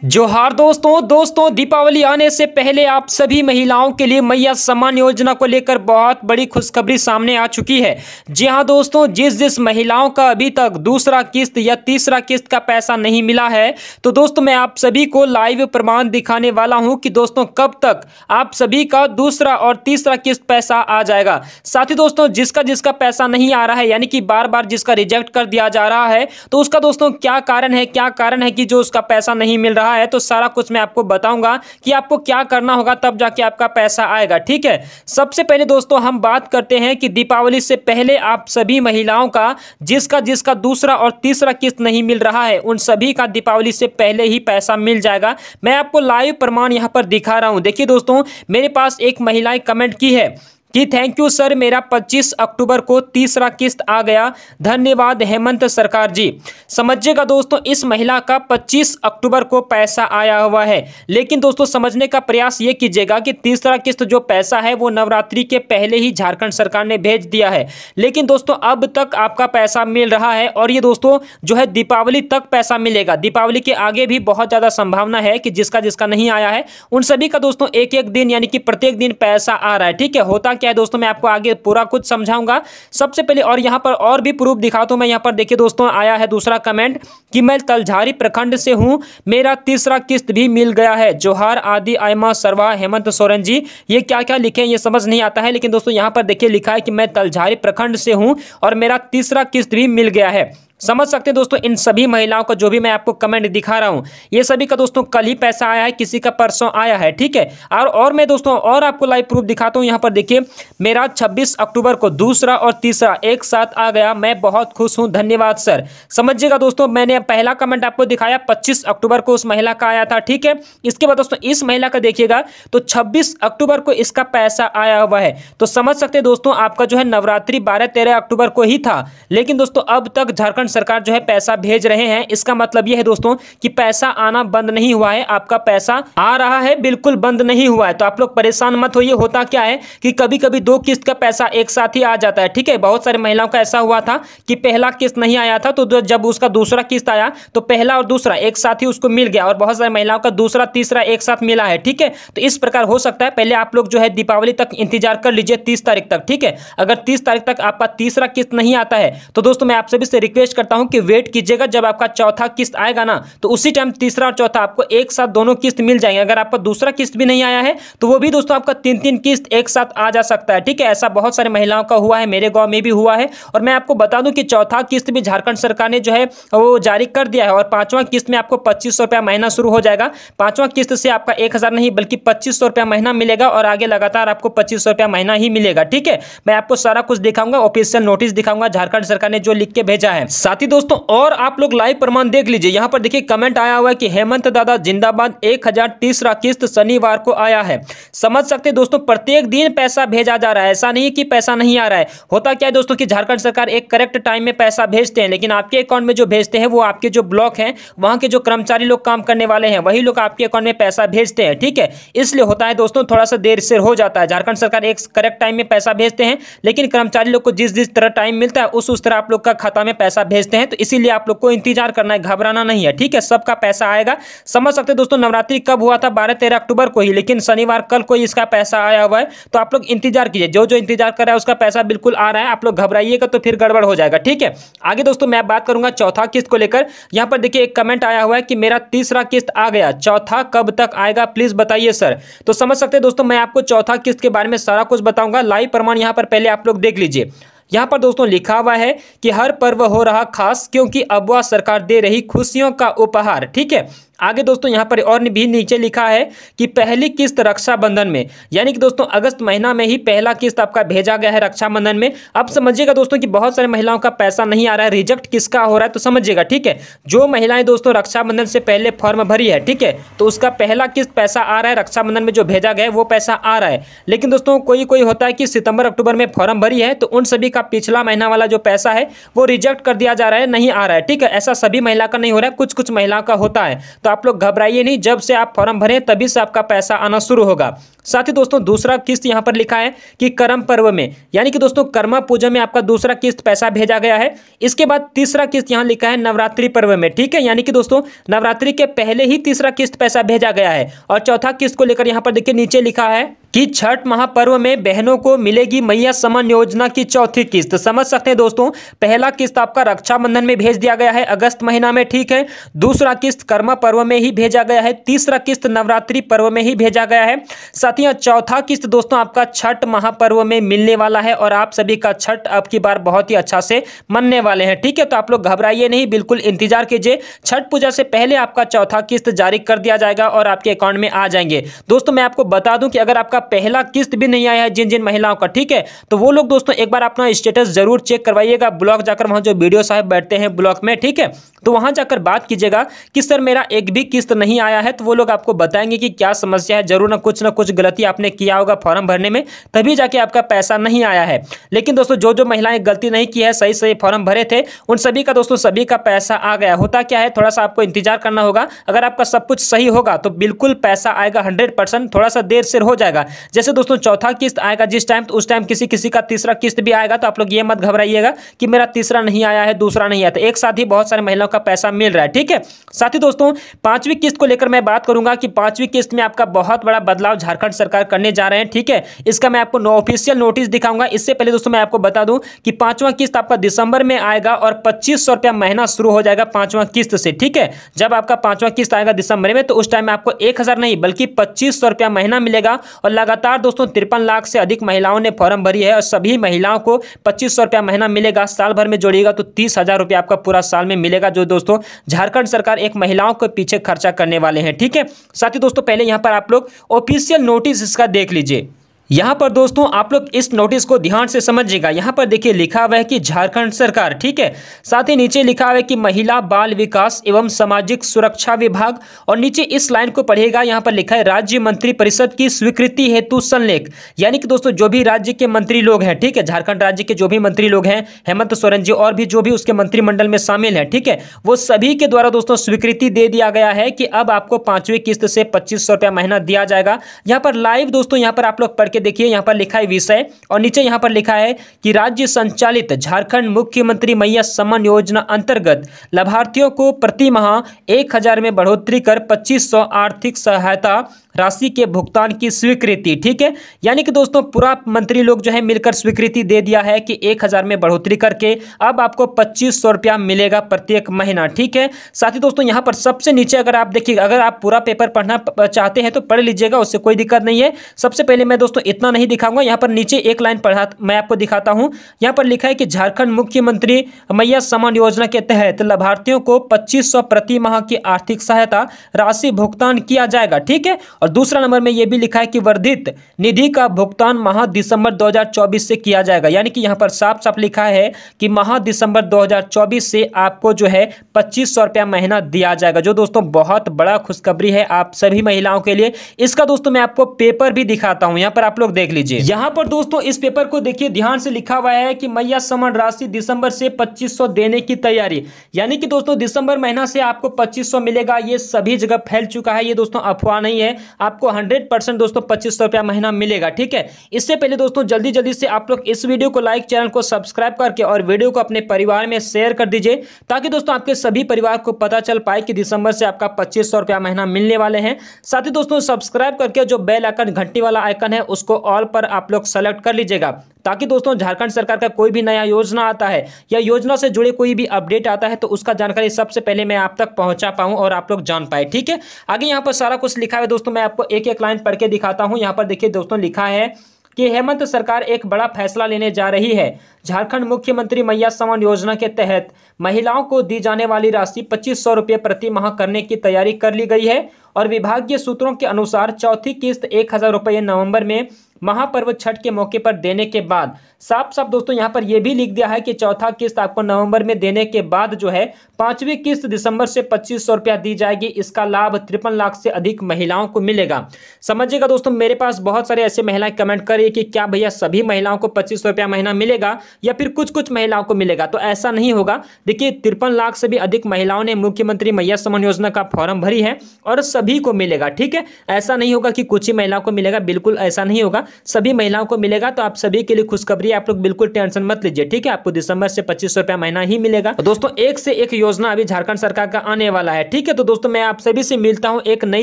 जोहार दोस्तों दीपावली आने से पहले आप सभी महिलाओं के लिए मैया सम्मान योजना को लेकर बहुत बड़ी खुशखबरी सामने आ चुकी है। जी हां दोस्तों, जिस महिलाओं का अभी तक दूसरा किस्त या तीसरा किस्त का पैसा नहीं मिला है, तो दोस्तों मैं आप सभी को लाइव प्रमाण दिखाने वाला हूं कि दोस्तों कब तक आप सभी का दूसरा और तीसरा किस्त पैसा आ जाएगा। साथ ही दोस्तों जिसका पैसा नहीं आ रहा है, यानी कि बार बार जिसका रिजेक्ट कर दिया जा रहा है, तो उसका दोस्तों क्या कारण है कि जो उसका पैसा नहीं मिल रहा है, तो सारा कुछ मैं आपको बताऊंगा कि आपको क्या करना होगा, तब जाके आपका पैसा आएगा। ठीक है, सबसे पहले दोस्तों हम बात करते हैं कि दीपावली से पहले आप सभी महिलाओं का जिसका दूसरा और तीसरा किस्त नहीं मिल रहा है, उन सभी का दीपावली से पहले ही पैसा मिल जाएगा। मैं आपको लाइव प्रमाण यहां पर दिखा रहा हूं। देखिए दोस्तों, मेरे पास एक महिला ने कमेंट की है कि थैंक यू सर, मेरा 25 अक्टूबर को तीसरा किस्त आ गया, धन्यवाद हेमंत सरकार जी। समझिएगा दोस्तों, इस महिला का 25 अक्टूबर को पैसा आया हुआ है, लेकिन दोस्तों समझने का प्रयास ये कीजिएगा कि तीसरा किस्त जो पैसा है वो नवरात्रि के पहले ही झारखंड सरकार ने भेज दिया है, लेकिन दोस्तों अब तक आपका पैसा मिल रहा है और ये दोस्तों जो है दीपावली तक पैसा मिलेगा। दीपावली के आगे भी बहुत ज़्यादा संभावना है कि जिसका नहीं आया है उन सभी का दोस्तों एक एक दिन यानी कि प्रत्येक दिन पैसा आ रहा है। ठीक है, होता क्या है दोस्तों, मैं आपको आगे पूरा कुछ समझाऊंगा। सबसे पहले और यहां पर और भी प्रूफ दिखाता हूं मैं। यहां पर देखिए दोस्तों, आया है दूसरा कमेंट कि मैं तलझारी प्रखंड से हूं, मेरा तीसरा किस्त भी मिल गया है, जोहार आदि आयमा सरवा हेमंत सोरेन जी। ये क्या क्या लिखे हैं ये समझ नहीं आता है, लेकिन दोस्तों यहां पर देखिए लिखा है कि मैं तलझारी प्रखंड से हूं और मेरा तीसरा किस्त भी मिल गया है। समझ सकते हैं दोस्तों, इन सभी महिलाओं का जो भी मैं आपको कमेंट दिखा रहा हूं, ये सभी का दोस्तों कल ही पैसा आया है, किसी का परसों आया है। ठीक है, और मैं दोस्तों और आपको लाइव प्रूफ दिखाता हूं। यहां पर देखिए, मेरा 26 अक्टूबर को दूसरा और तीसरा एक साथ आ गया, मैं बहुत खुश हूं, धन्यवाद सर। समझिएगा दोस्तों, मैंने पहला कमेंट आपको दिखाया 25 अक्टूबर को उस महिला का आया था। ठीक है, इसके बाद दोस्तों इस महिला का देखिएगा तो 26 अक्टूबर को इसका पैसा आया हुआ है। तो समझ सकते हैं दोस्तों, आपका जो है नवरात्रि 12-13 अक्टूबर को ही था, लेकिन दोस्तों अब तक झारखंड सरकार जो है पैसा भेज रहे हैं। इसका मतलब यह है दोस्तों कि पैसा आना बंद नहीं हुआ है, आपका पैसा आ रहा है, बिल्कुल बंद नहीं हुआ है। तो आप लोग परेशान मत होइए। होता क्या है कि कभी कभी दो किस्त का पैसा एक साथ ही आ जाता है। ठीक है, बहुत सारी महिलाओं का ऐसा हुआ था कि पहला किस्त नहीं आया था, तो जब उसका दूसरा किस्त आया तो पहला और दूसरा एक साथ ही उसको मिल गया, और बहुत सारी महिलाओं का दूसरा तीसरा एक साथ मिला है। ठीक है, तो इस प्रकार हो सकता है। पहले आप लोग जो है दीपावली तक इंतजार कर लीजिए, 30 तारीख तक। ठीक है, अगर 30 तारीख तक आपका तीसरा किस्त नहीं आता है तो दोस्तों मैं आप सभी से रिक्वेस्ट करता हूं कि वेट कीजिएगा, जब आपका चौथा किस्त आएगा ना तो उसी टाइम तीसरा और चौथा आपको एक साथ दोनों किस्त मिल जाएंगे। अगर आपका दूसरा किस्त भी नहीं आया है तो वो भी दोस्तों आपका 3-3 किस्त एक साथ आ जा सकता है। ठीक है, ऐसा बहुत सारी महिलाओं का हुआ है, मेरे गांव में भी हुआ है। और मैं आपको बता दूं कि चौथा किस्त भी झारखंड सरकार ने जो है वो जारी कर दिया है, और पांचवा किस्त में आपको 2500 रुपया महीना शुरू हो जाएगा। पांचवा किस्त से आपका 1000 नहीं बल्कि 2500 रुपया महीना मिलेगा, और आगे लगातार आपको 2500 रुपया महीना ही मिलेगा। ठीक है, मैं आपको सारा कुछ दिखाऊंगा, ऑफिशियल नोटिस दिखाऊंगा झारखंड सरकार ने जो लिख के भेजा है। साथ ही दोस्तों और आप लोग लाइव प्रमाण देख लीजिए। यहां पर देखिए कमेंट आया हुआ है कि हेमंत दादा जिंदाबाद, 1000 तीसरा किस्त शनिवार को आया है। समझ सकते हैं दोस्तों, प्रत्येक दिन पैसा भेजा जा रहा है, ऐसा नहीं कि पैसा नहीं आ रहा है। होता क्या है दोस्तों कि झारखंड सरकार एक करेक्ट टाइम में पैसा भेजते हैं, लेकिन आपके अकाउंट में जो भेजते हैं वो आपके जो ब्लॉक हैं वहां के जो कर्मचारी लोग काम करने वाले हैं वही लोग आपके अकाउंट में पैसा भेजते हैं। ठीक है, इसलिए होता है दोस्तों थोड़ा सा देर से हो जाता है। झारखंड सरकार एक करेक्ट टाइम में पैसा भेजते हैं, लेकिन कर्मचारी लोग को जिस तरह टाइम मिलता है उस तरह आप लोग का खाता में पैसा भेजते हैं। तो इसीलिए आप लोग को इंतजार करना है, घबराना नहीं है। ठीक है, सबका पैसा आएगा। समझ सकते दोस्तों, नवरात्रि कब हुआ था? 12-13 अक्टूबर को ही, लेकिन शनिवार कल को इसका पैसा आया हुआ है। तो आप लोग इंतजार कीजिए, जो इंतजार कर रहा है उसका पैसा बिल्कुल आ रहा है। आप लोग घबराइएगा तो फिर गड़बड़ हो जाएगा। ठीक है, आगे दोस्तों मैं बात करूंगा चौथा किस्त को लेकर। यहां पर देखिए एक कमेंट आया हुआ है कि मेरा तीसरा किस्त आ गया, चौथा कब तक आएगा प्लीज बताइए सर। तो समझ सकते हैं दोस्तों, मैं आपको चौथा किस्त के बारे में सारा कुछ बताऊंगा। लाइव प्रमाण यहां पर पहले आप लोग देख लीजिए। यहां पर दोस्तों लिखा हुआ है कि हर पर्व हो रहा खास, क्योंकि अबुआ सरकार दे रही खुशियों का उपहार। ठीक है, आगे दोस्तों यहां पर और भी नीचे लिखा है कि पहली किस्त रक्षाबंधन में, यानी कि दोस्तों अगस्त महीना में ही पहला किस्त आपका भेजा गया है रक्षाबंधन में। अब समझिएगा दोस्तों कि बहुत सारे महिलाओं का पैसा नहीं आ रहा है, रिजेक्ट किसका हो रहा है तो समझिएगा। ठीक है, जो महिलाएं दोस्तों रक्षाबंधन से पहले फॉर्म भरी है, ठीक है, तो उसका पहला किस्त पैसा आ रहा है, रक्षाबंधन में जो भेजा गया है वो पैसा आ रहा है। लेकिन दोस्तों कोई होता है कि सितंबर अक्टूबर में फॉर्म भरी है तो उन सभी का पिछला महीना वाला जो पैसा है वो रिजेक्ट कर दिया जा रहा है, नहीं आ रहा है। ठीक है, ऐसा सभी महिला का नहीं हो रहा है, कुछ महिलाओं का होता है। तो तो आप लोग घबराइए नहीं, जब से आप फॉर्म भरें तभी से आपका पैसा आना शुरू होगा। साथ ही दोस्तों दूसरा किस्त यहाँ पर लिखा है कि करम पर्व में, यानी कि दोस्तों कर्मा पूजा में आपका दूसरा किस्त पैसा भेजा गया है। इसके बाद तीसरा किस्त यहाँ लिखा है नवरात्रि पर्व में, ठीक है, यानी कि दोस्तों नवरात्रि के पहले ही तीसरा किस्त पैसा भेजा गया है। और चौथा किस्त को लेकर यहाँ पर देखिए नीचे लिखा है कि छठ महापर्व में बहनों को मिलेगी मैया सम्मान योजना की चौथी किस्त। समझ सकते हैं दोस्तों, पहला किस्त आपका रक्षाबंधन में भेज दिया गया है अगस्त महीना में, ठीक है, दूसरा किस्त कर्मा पर्व में ही भेजा गया है, तीसरा किस्त नवरात्रि पर्व में ही भेजा गया है, साथ ही चौथा किस्त दोस्तों आपका छठ महापर्व में मिलने वाला है। और आप सभी का छठ अब की बार बहुत ही अच्छा से मनने वाले हैं, ठीक है। तो आप लोग घबराइए नहीं, बिल्कुल इंतजार कीजिए, छठ पूजा से पहले आपका चौथा किस्त जारी कर दिया जाएगा और आपके अकाउंट में आ जाएंगे। दोस्तों मैं आपको बता दूं कि अगर आपका पहला किस्त भी नहीं आया है जिन जिन महिलाओं का, ठीक है, तो वो लोग दोस्तों एक बार अपना स्टेटस जरूर चेक करवाइएगा, ब्लॉक जाकर वहां जो वीडियो साहब बैठते हैं ब्लॉक में, ठीक है, तो वहां जाकर बात कीजिएगा कि सर मेरा एक भी किस्त नहीं आया है। तो वो लोग आपको बताएंगे कि क्या समस्या है, जरूर ना कुछ गलती आपने किया होगा फॉर्म भरने में, तभी जाके आपका पैसा नहीं आया है। लेकिन दोस्तों जो जो महिलाएं गलती नहीं की है, सही सही फॉर्म भरे थे, उन सभी का दोस्तों सभी का पैसा आ गया। होता क्या है, थोड़ा सा आपको इंतजार करना होगा, अगर आपका सब कुछ सही होगा तो बिल्कुल पैसा आएगा 100%, थोड़ा सा देर से हो जाएगा। जैसे दोस्तों चौथा किस्त आएगा जिस टाइम, तो उस टाइम किसी किसी का तीसरा किस्त भी आएगा। तो आप लोग ये मत घबराइएगा कि मेरा तीसरा नहीं आया है, दूसरा नहीं आया, तो एक साथ ही बहुत सारे महिलाओं का पैसा मिल रहा है, ठीक है। साथ ही दोस्तों पांचवी किस्त को लेकर मैं बात करूंगा कि पांचवी किस्त में आपका बहुत बड़ा बदलाव झारखंड सरकार करने जा रहे हैं, ठीक है। इसका मैं आपको ऑफिशियल नोटिस दिखाऊंगा। इससे पहले दोस्तों मैं आपको बता दूं कि पांचवा किस्त आपका दिसंबर में आएगा और 2500 रुपया महीना शुरू हो जाएगा पांचवा किस्त से, ठीक है। जब आपका पांचवा किस्त आएगा दिसंबर में, तो उस टाइम में आपको 1000 नहीं बल्कि 2500 रुपया महीना मिलेगा। और लगातार दोस्तों 53 लाख से अधिक महिलाओं ने फॉर्म भरी है और सभी महिलाओं को 2500 रुपया महीना मिलेगा। साल भर में जोड़िएगा तो 30,000 रुपया आपका पूरा साल में मिलेगा, जो दोस्तों झारखंड सरकार एक महिलाओं के पीछे खर्चा करने वाले हैं, ठीक है। साथ ही दोस्तों पहले यहां पर आप लोग ऑफिशियल नोटिस इसका देख लीजिए। यहां पर दोस्तों आप लोग इस नोटिस को ध्यान से समझिएगा। यहां पर देखिए लिखा हुआ है कि झारखंड सरकार, ठीक है, साथ ही नीचे लिखा हुआ है कि महिला बाल विकास एवं सामाजिक सुरक्षा विभाग, और नीचे इस लाइन को पढ़िएगा, यहां पर लिखा है राज्य मंत्री परिषद की स्वीकृति हेतु संलेख। यानी कि दोस्तों जो भी राज्य के मंत्री लोग हैं, ठीक है, झारखंड राज्य के जो भी मंत्री लोग हैं, हेमंत सोरेन जी और भी जो भी उसके मंत्रिमंडल में शामिल है, ठीक है, वो सभी के द्वारा दोस्तों स्वीकृति दे दिया गया है कि अब आपको पांचवी किस्त से 2500 रुपया महीना दिया जाएगा। यहां पर लाइव दोस्तों यहां पर आप लोग पढ़ देखिए, यहां पर लिखा है विषय और नीचे यहां पर लिखा है कि राज्य संचालित झारखंड मुख्यमंत्री मैया सम्मान योजना अंतर्गत लाभार्थियों को प्रति माह 1000 में बढ़ोतरी कर 2500 आर्थिक सहायता राशि के भुगतान की स्वीकृति, ठीक है। यानी कि दोस्तों पूरा मंत्री लोग जो है मिलकर स्वीकृति दे दिया है कि 1000 में बढ़ोतरी करके अब आपको 2500 रुपया मिलेगा प्रत्येक महीना, ठीक है। साथ ही दोस्तों यहां पर सबसे नीचे अगर आप देखिएगा, अगर आप पूरा पेपर पढ़ना चाहते हैं तो पढ़ लीजिएगा, उससे कोई दिक्कत नहीं है। सबसे पहले मैं दोस्तों इतना नहीं दिखाऊंगा, यहां पर नीचे एक लाइन पढ़ा मैं आपको दिखाता हूं। यहां पर लिखा है कि झारखंड मुख्यमंत्री मैया सम्मान योजना के तहत लाभार्थियों को 2500 प्रति माह की आर्थिक सहायता राशि भुगतान किया जाएगा, ठीक है। और दूसरा नंबर में यह भी लिखा है कि वर्धित निधि का भुगतान माह दिसंबर 2024 से किया जाएगा। यानी कि यहां पर साफ साफ लिखा है कि माह दिसंबर 2024 से आपको जो है 2500 रुपया महीना दिया जाएगा, जो दोस्तों बहुत बड़ा खुशखबरी है आप सभी महिलाओं के लिए। इसका दोस्तों मैं आपको पेपर भी दिखाता हूं, यहां पर आप लोग देख लीजिए। यहां पर दोस्तों इस पेपर को देखिए ध्यान से, लिखा हुआ है कि मैया सम्मान राशि दिसंबर से 2500 देने की तैयारी। यानी कि दोस्तों दिसंबर महीना से आपको 2500 मिलेगा, ये सभी जगह फैल चुका है, ये दोस्तों अफवाह नहीं है, आपको 100% दोस्तों 2500 रुपया महीना मिलेगा, ठीक है। इससे पहले दोस्तों जल्दी से आप लोग इस वीडियो को लाइक, चैनल को सब्सक्राइब करके और वीडियो को अपने परिवार में शेयर कर दीजिए, ताकि दोस्तों आपके सभी परिवार को पता चल पाए कि दिसंबर से आपका 2500 रुपया महीना मिलने वाले हैं। साथ ही दोस्तों सब्सक्राइब करके जो बेल आइकन घंटी वाला आइकन है उसको ऑल पर आप लोग सेलेक्ट कर लीजिएगा, ताकि दोस्तों झारखंड सरकार का कोई भी नया योजना आता है या योजना से जुड़े कोई भी अपडेट आता है तो उसका जानकारी सबसे पहले मैं आप तक पहुंचा पाऊं और आप लोग जान पाए, ठीक है। आगे यहां पर सारा कुछ लिखा है दोस्तों, मैं आपको एक एक लाइन पढ़ के दिखाता हूं। यहां पर देखिए दोस्तों लिखा है कि हेमंत सरकार एक बड़ा फैसला लेने जा रही है। झारखंड मुख्यमंत्री मैया सम्मान योजना के तहत महिलाओं को दी जाने वाली राशि 2500 रुपये प्रति माह करने की तैयारी कर ली गई है और विभागीय सूत्रों के अनुसार चौथी किस्त 1000 रुपये नवंबर में महापर्व छठ के मौके पर देने के बाद साफ साफ दोस्तों यहाँ पर यह भी लिख दिया है कि चौथा किस्त आपको नवंबर में देने के बाद जो है पांचवी किस्त दिसंबर से 2500 रुपया दी जाएगी। इसका लाभ 53 लाख से अधिक महिलाओं को मिलेगा। समझिएगा दोस्तों, मेरे पास बहुत सारे ऐसे महिलाएं कमेंट कर रही है कि क्या भैया सभी महिलाओं को 2500 रुपया महीना मिलेगा या फिर कुछ कुछ महिलाओं को मिलेगा। तो ऐसा नहीं होगा। देखिए 53 लाख से भी अधिक महिलाओं ने मुख्यमंत्री मैया सम्मान योजना का फॉर्म भरी है और सभी को मिलेगा। ठीक है, ऐसा नहीं होगा कि कुछ ही महिलाओं को मिलेगा, बिल्कुल ऐसा नहीं होगा, सभी महिलाओं को मिलेगा। तो आप सभी के लिए खुशखबरी, आप लोग बिल्कुल टेंशन मत लीजिए। ठीक है, आपको दिसंबर से 2500 रुपया महीना ही मिलेगा। तो दोस्तों एक से एक योजना अभी झारखंड सरकार का आने वाला है। ठीक है, तो दोस्तों मैं आप सभी से मिलता हूं एक नई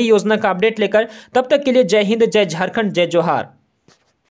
योजना का अपडेट लेकर। तब तक के लिए जय हिंद, जय झारखंड, जय जोहार।